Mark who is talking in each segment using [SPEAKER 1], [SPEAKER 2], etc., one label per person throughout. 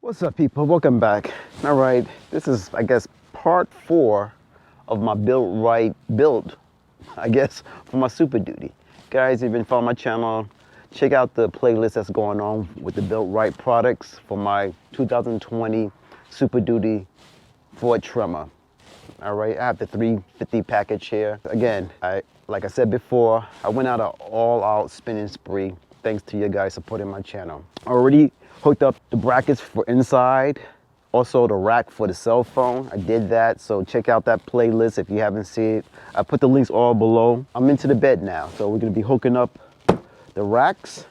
[SPEAKER 1] What's up, people? Welcome back. All right, this is, I guess, part 4 of my BuiltRight build, I guess, for my SuperDuty. Guys, if you've been following my channel, check out the playlist that's going on with the BuiltRight products for my 2020 SuperDuty Ford Tremor. All right, I have the 350 package here. Again, like I said before, I went out an all-out spinning spree thanks to you guys supporting my channel. Already hooked up the brackets for inside, also the rack for the cell phone. I did that, so check out that playlist if you haven't seen it. I put the links all below. I'm into the bed now, so we're gonna be hooking up the racks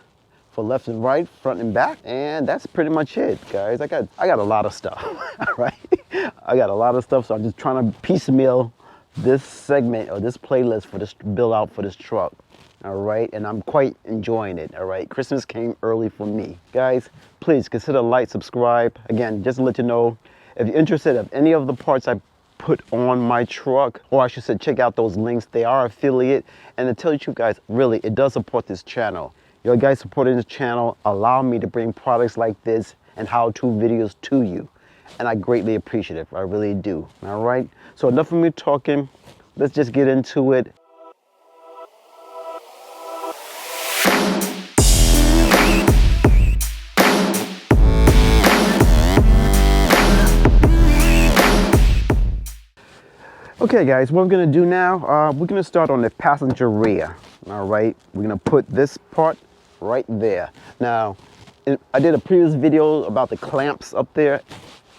[SPEAKER 1] for left and right, front and back, and that's pretty much it, guys. I got a lot of stuff, all right? I got a lot of stuff, so I'm just trying to piecemeal this segment or this playlist for this build out for this truck. All right, and I'm quite enjoying it. All right, Christmas came early for me. Guys, please consider like, subscribe. Again, just to let you know, if you're interested in any of the parts I put on my truck, or I should say check out those links. They are affiliate, and to tell you guys, really, it does support this channel. Your guys supporting this channel allow me to bring products like this and how-to videos to you, and I greatly appreciate it. I really do. All right, so enough of me talking. Let's just get into it. Okay guys, what I'm gonna do now, we're gonna start on the passenger rear. All right, we're gonna put this part right there. Now, I did a previous video about the clamps up there.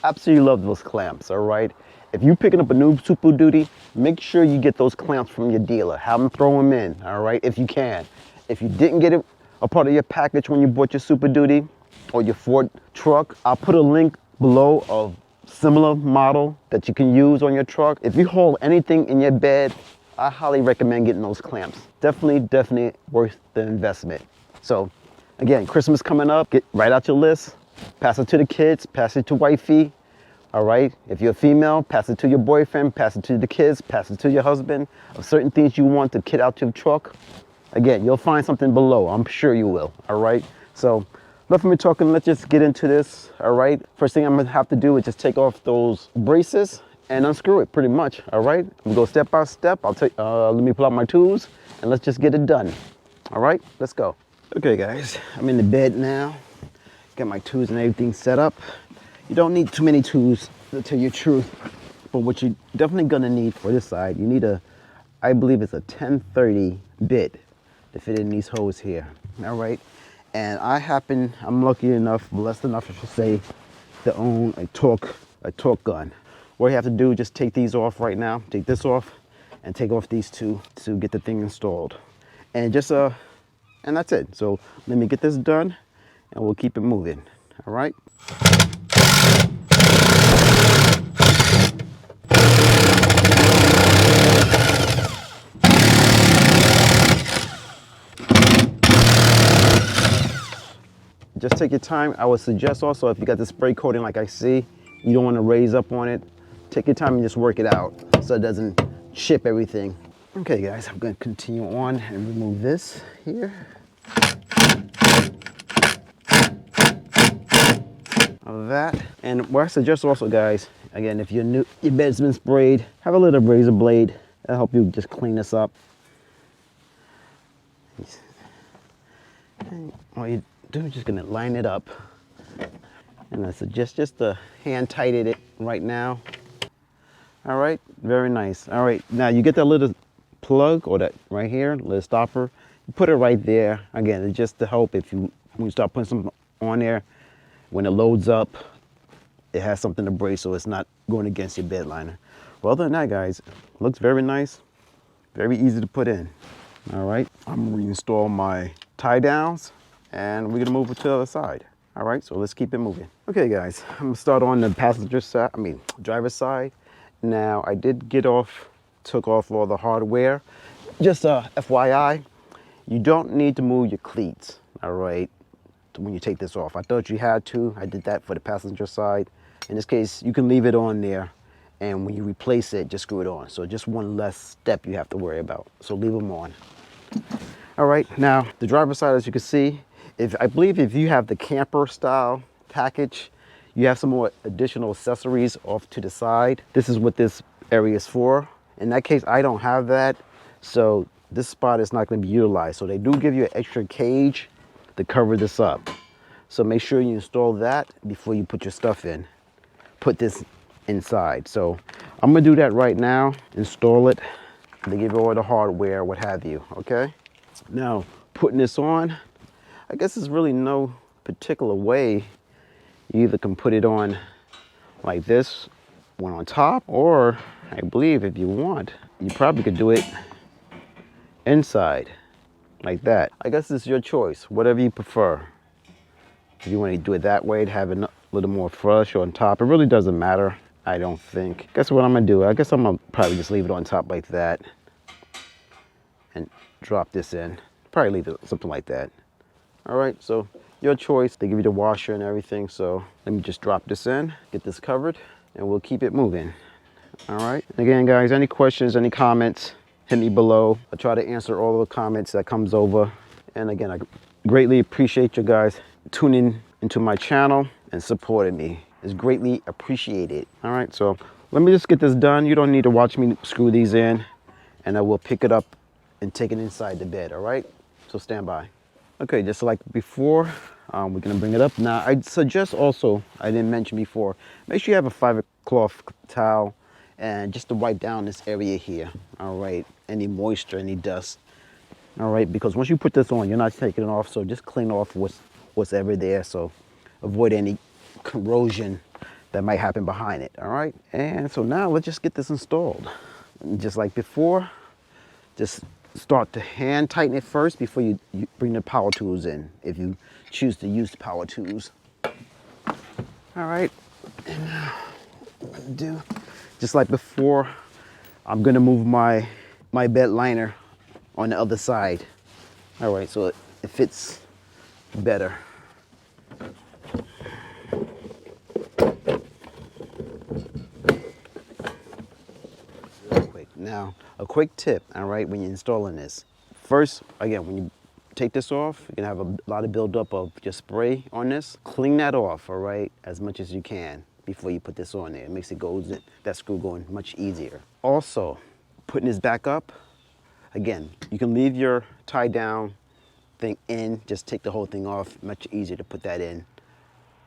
[SPEAKER 1] Absolutely love those clamps, all right? If you're picking up a new SuperDuty, make sure you get those clamps from your dealer. Have them throw them in, all right, if you can. If you didn't get it a part of your package when you bought your SuperDuty or your Ford truck, I'll put a link below of similar model that you can use on your truck. If you hold anything in your bed, I highly recommend getting those clamps. Definitely worth the investment. So again, Christmas coming up, get right out your list, pass it to the kids, pass it to wifey. All right, if you're a female, pass it to your boyfriend, pass it to the kids, pass it to your husband. Of certain things you want to kit out your truck, again, you'll find something below. I'm sure you will. All right, so enough of me talking, let's just get into this. All right, first thing I'm gonna have to do is just take off those braces and unscrew it pretty much. All right, I'm gonna go step by step. Let me pull out my tools and let's just get it done. All right, let's go. Okay guys, I'm in the bed now. Got my tools and everything set up. You don't need too many tools to tell you the truth, but what you're definitely gonna need for this side, you need I believe it's a 1030 bit to fit in these holes here. All right. And I'm lucky enough, blessed enough, I should say, to own a torque gun. What you have to do is just take these off right now. Take this off and take off these two to get the thing installed. And just, and that's it. So let me get this done and we'll keep it moving. All right. Just take your time. I would suggest also, if you got the spray coating like I see, you don't want to raise up on it. Take your time and just work it out so it doesn't chip everything. Okay guys, I'm going to continue on and remove this here. Of that. And what I suggest also, guys, again, if you're new, your bed's been sprayed, have a little razor blade. That'll help you just clean this up. And all you do is just gonna line it up. And I suggest just to hand tighten it right now. All right, very nice. All right, now you get that little plug or that right here, little stopper. You put it right there. Again, it's just to help when you start putting something on there, when it loads up, it has something to brace so it's not going against your bed liner. Well, other than that, guys, looks very nice, very easy to put in. All right, I'm gonna reinstall my tie downs and we're gonna move it to the other side. All right, so let's keep it moving. Okay guys, I'm gonna start on the passenger side, driver's side. Now I did took off all the hardware. Just FYI, you don't need to move your cleats, all right, when you take this off. I thought you had to. I did that for the passenger side. In this case, you can leave it on there, and when you replace it, just screw it on. So just one less step you have to worry about. So leave them on. All right, now the driver's side, as you can see, I believe if you have the camper style package, you have some more additional accessories off to the side, this is what this area is for. In that case, I don't have that, so this spot is not going to be utilized. So they do give you an extra cage to cover this up. So make sure you install that before you put your stuff in. Put this inside. So I'm gonna do that right now, install it. They give you all the hardware, what have you, okay? Now, putting this on, I guess there's really no particular way. You either can put it on like this, one on top, or I believe if you want, you probably could do it inside, like that. I guess it's your choice, whatever you prefer. If you want to do it that way to have a little more flush on top, it really doesn't matter, I don't think. Guess what I'm gonna do? I guess I'm gonna probably just leave it on top like that and drop this in. Probably leave it something like that. All right, so your choice. They give you the washer and everything, so let me just drop this in, get this covered, and we'll keep it moving. All right, again guys, any questions, any comments, hit me below. I'll try to answer all the comments that comes over. And again, I greatly appreciate you guys tuning into my channel and supporting me. It's greatly appreciated. All right, so let me just get this done. You don't need to watch me screw these in, and I will pick it up and take it inside the bed. All right, so stand by. Okay, just like before, we're gonna bring it up. Now, I'd suggest also, I didn't mention before, make sure you have a fiber cloth towel and just to wipe down this area here. All right, any moisture, any dust. All right, because once you put this on, you're not taking it off, so just clean off what's ever there, so avoid any corrosion that might happen behind it. All right, and so now let's just get this installed. Just like before, just start to hand tighten it first before you bring the power tools in, if you choose to use the power tools. All right, and now what I'm gonna do, just like before, I'm gonna move my bed liner on the other side. All right, so it fits better. Real quick. Now, a quick tip, all right, when you're installing this. First, again, when you take this off, you're gonna have a lot of buildup of just spray on this. Clean that off, all right, as much as you can before you put this on there. It makes that screw going much easier. Also, putting this back up, again, you can leave your tie down thing in, just take the whole thing off. Much easier to put that in,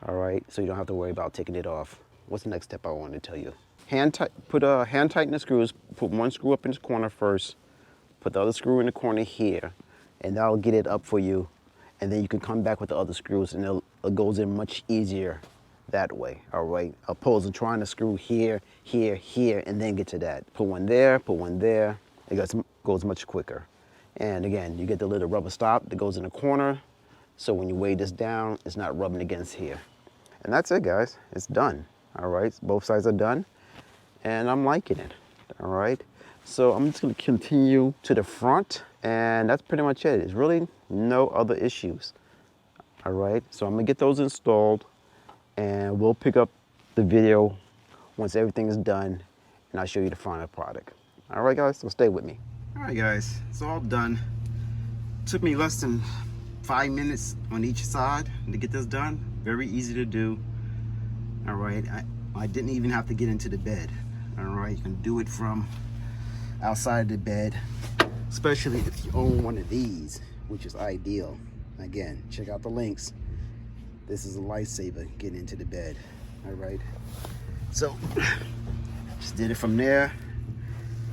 [SPEAKER 1] all right, so you don't have to worry about taking it off. What's the next step I want to tell you? Hand tighten the screws. Put one screw up in this corner first, put the other screw in the corner here, and that'll get it up for you. And then you can come back with the other screws, and it goes in much easier that way, all right? Opposed to trying to screw here, here, here, and then get to that. Put one there, it goes much quicker. And again, you get the little rubber stop that goes in the corner, so when you weigh this down, it's not rubbing against here. And that's it, guys. It's done, all right? Both sides are done, and I'm liking it, all right? So I'm just gonna continue to the front, and that's pretty much it. There's really no other issues, all right? So I'm gonna get those installed, and we'll pick up the video once everything is done, and I'll show you the final product. All right, guys, so stay with me. All right, guys, it's all done. Took me less than 5 minutes on each side to get this done. Very easy to do. All right, I didn't even have to get into the bed. All right, you can do it from outside the bed, especially if you own one of these, which is ideal. Again, check out the links. This is a lifesaver getting into the bed. All right, so just did it from there,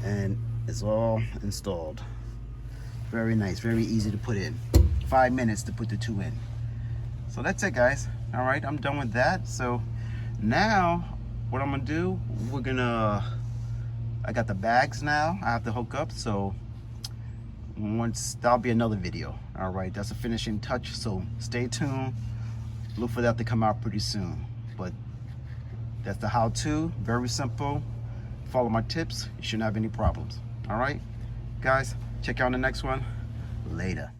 [SPEAKER 1] and it's all installed. Very nice, very easy to put in. 5 minutes to put the two in. So that's it, guys. All right, I'm done with that. So now what I'm gonna do, I got the bags now I have to hook up, so that'll be another video. All right, that's a finishing touch, so stay tuned. Look for that to come out pretty soon. But that's the how-to, very simple. Follow my tips, you shouldn't have any problems. All right, guys, check out the next one. Later.